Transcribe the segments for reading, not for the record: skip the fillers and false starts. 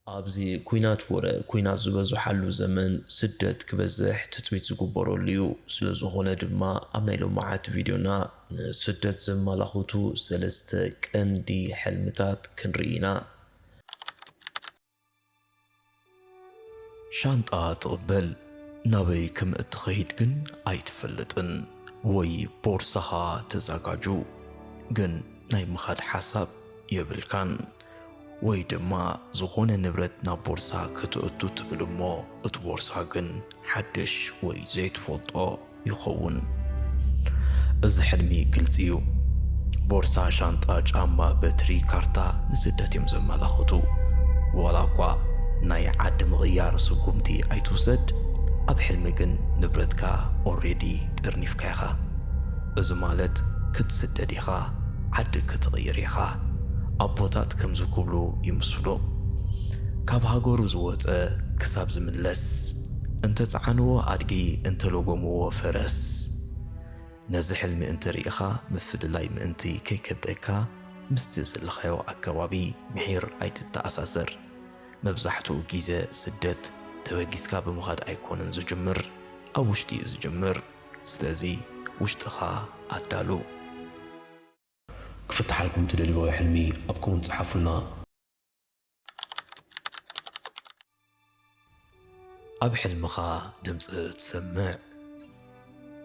أبزي كوينات ورا كوينات زبزو حلو زمن سدت كبزح تتويت زقبرو ليو سلزو هنا دما أمنا لو معات فيديونا سدت زما لخوتو سلسته كندي حلمتات كنرينا شانطة تقبل نابي كم اتخيد كن ايتفلتن وي بورصها تزاقاجو كن ناي مخاد حساب يبلكان ወይ ድማ ዝኾነ ንብረት ናብ ቦርሳ ክትእቱ ትብል እሞ እቲ ቦርሳ ግን ሓድሽ ወይ ዘይትፈልጦ ይኸውን። እዚ ሕልሚ ግልጽ እዩ። ቦርሳ፣ ሻንጣ፣ ጫማ፣ በትሪ፣ ካርታ ንስደት እዮም ዘመላኽቱ። ዋላ እኳ ናይ ዓዲ ምቕያር ስጉምቲ ኣይትውሰድ፣ ኣብ ሕልሚ ግን ንብረትካ ኦልሬዲ ጥርኒፍካ ኢኻ። እዚ ማለት ክትስደድ ኢኻ፣ ዓዲ ክትቕይር ኢኻ። ኣቦታት ከም ዝክብሉ ይምስሎ ካብ ሃገሩ ዝወፀ ክሳብ ዝምለስ እንተፀዓንዎ ኣድጊ እንተለጎምዎ ፈረስ ነዚ ሕልሚ እንተሪኢኻ ምፍልላይ ምእንቲ ከይከብደካ ምስቲ ዘለኻዮ ኣከባቢ ምሒር ኣይትተኣሳሰር። መብዛሕትኡ ግዜ ስደት ተበጊስካ ብምኻድ ኣይኮነን ዝጅምር፣ ኣብ ውሽጢ እዩ ዝጅምር። ስለዚ ውሽጥኻ ኣዳሉ። كفتح لكم تدلوا حلمي أبكم تصحفوا لنا أب حلمخا دمس تسمع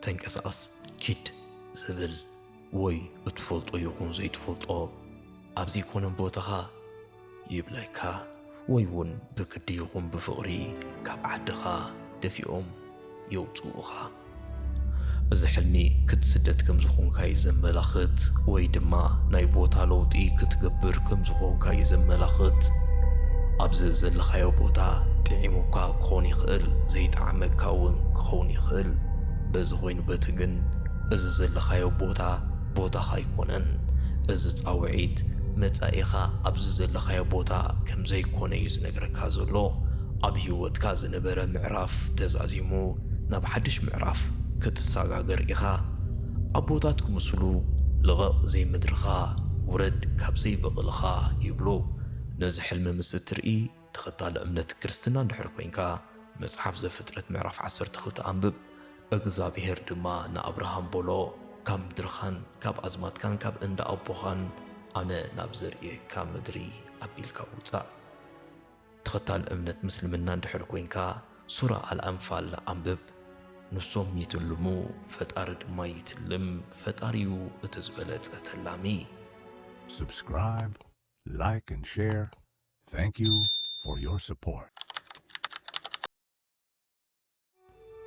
تنكساس كيد زبل وي اتفلطو يخون زي تفلطو أبزي كونن بوتخا يبلايكا وي ون بكدي يخون بفقري كاب عدخا دفيهم يوتوخا እዚ ሕልሚ ክትስደት ከም ዝኾንካ ይዘመላኽት ወይ ድማ ናይ ቦታ ለውጢ ክትገብር ከም ዝኾንካ ይዘመላኽት። ኣብዚ ዘለኻዮ ቦታ ጥዒሙካ ክኾን ይኽእል፣ ዘይጣዕመካ እውን ክኾን ይኽእል። በዚ ኮይኑ በቲ ግን እዚ ዘለኻዮ ቦታ ቦታኻ ኣይኮነን። እዚ ፃውዒት መጻኢኻ ኣብዚ ዘለኻዮ ቦታ ከም ዘይኮነ እዩ ዝነግረካ ዘሎ። ኣብ ህይወትካ ዝነበረ ምዕራፍ ተዛዚሙ ናብ ሓድሽ ምዕራፍ ክትሰጋገር ኢኻ። ኣቦታት ክምስሉ ልቐቕ ዘይምድርኻ ውረድ ካብ ዘይበቕልኻ ይብሉ። ነዚ ሕልሚ ምስ እትርኢ ተኸታሊ እምነት ክርስትና እንድሕር ኮንካ መጽሓፍ ዘፍጥረት ምዕራፍ 12 ኣንብብ። እግዚኣብሔር ድማ ንኣብርሃም በሎ ካብ ምድርኻን ካብ ኣዝማትካን ካብ እንዳ ኣቦኻን ኣነ ናብ ዘርእየካ ምድሪ ኣቢልካ ውፃእ። ተኸታሊ እምነት ምስልምና እንድሕር ኮንካ ሱራ ኣልኣንፋል ኣንብብ። ንሶም ይትልሙ ፈጣሪ ድማ ይትልም፣ ፈጣሪዩ እቲ ዝበለጸ ተላሚ። Subscribe, like and share. Thank you for your support.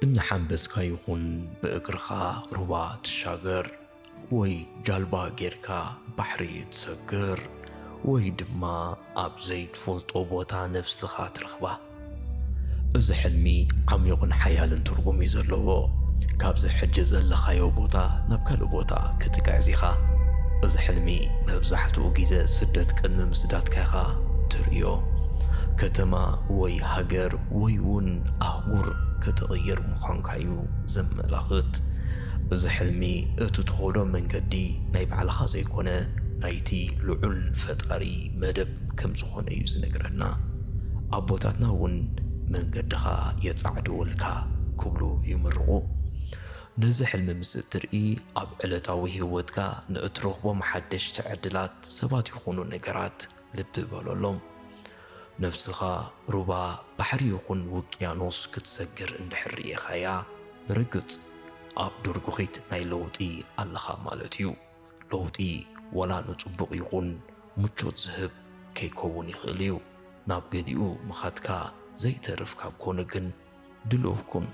እንሓንበስካ ይኹን ብእግርኻ ሩባ ትሻገር ወይ ጃልባ ጌርካ ባሕሪ ትሰግር ወይ ድማ ኣብ ዘይትፈልጦ ቦታ ነፍስኻ ትረኽባ። እዚ ሕልሚ ዓሚቑን ሓያልን ትርጉም እዩ ዘለዎ። ካብዚ ሕጂ ዘለኻዮ ቦታ ናብ ካልእ ቦታ ክትጋዕዝ ኢኻ። እዚ ሕልሚ መብዛሕትኡ ግዜ ስደት ቅድሚ ምስዳድካ ኢኻ ትርእዮ። ከተማ ወይ ሃገር ወይ እውን ኣህጉር ክትቕይር ምዃንካ እዩ ዘመላኽት። እዚ ሕልሚ እቲ ትኸዶ መንገዲ ናይ ባዕልኻ ዘይኮነ ናይቲ ልዑል ፈጣሪ መደብ ከም ዝኾነ እዩ ዝነግረና። ኣቦታትና እውን መንገድኻ የጻዕድውልካ ክብሉ ይምርቑ። ነዚ ሕልሚ ምስ እትርኢ ኣብ ዕለታዊ ህይወትካ ንእትረኽቦም ሓደሽቲ ዕድላት ሰባት ይኹኑ ነገራት ልቢ በለሎም። ነፍስኻ ሩባ ባሕሪ ይኹን ውቅያኖስ ክትሰግር እንድሕር ርኢኻያ ብርግጽ ኣብ ድርጉኺት ናይ ለውጢ ኣለኻ ማለት እዩ። ለውጢ ወላ ንጽቡቕ ይኹን ምቾት ዝህብ ከይከውን ይኽእል እዩ። ናብ ገሊኡ ምኻድካ ዘይተርፍካ ኮነ ግን ድልውኩን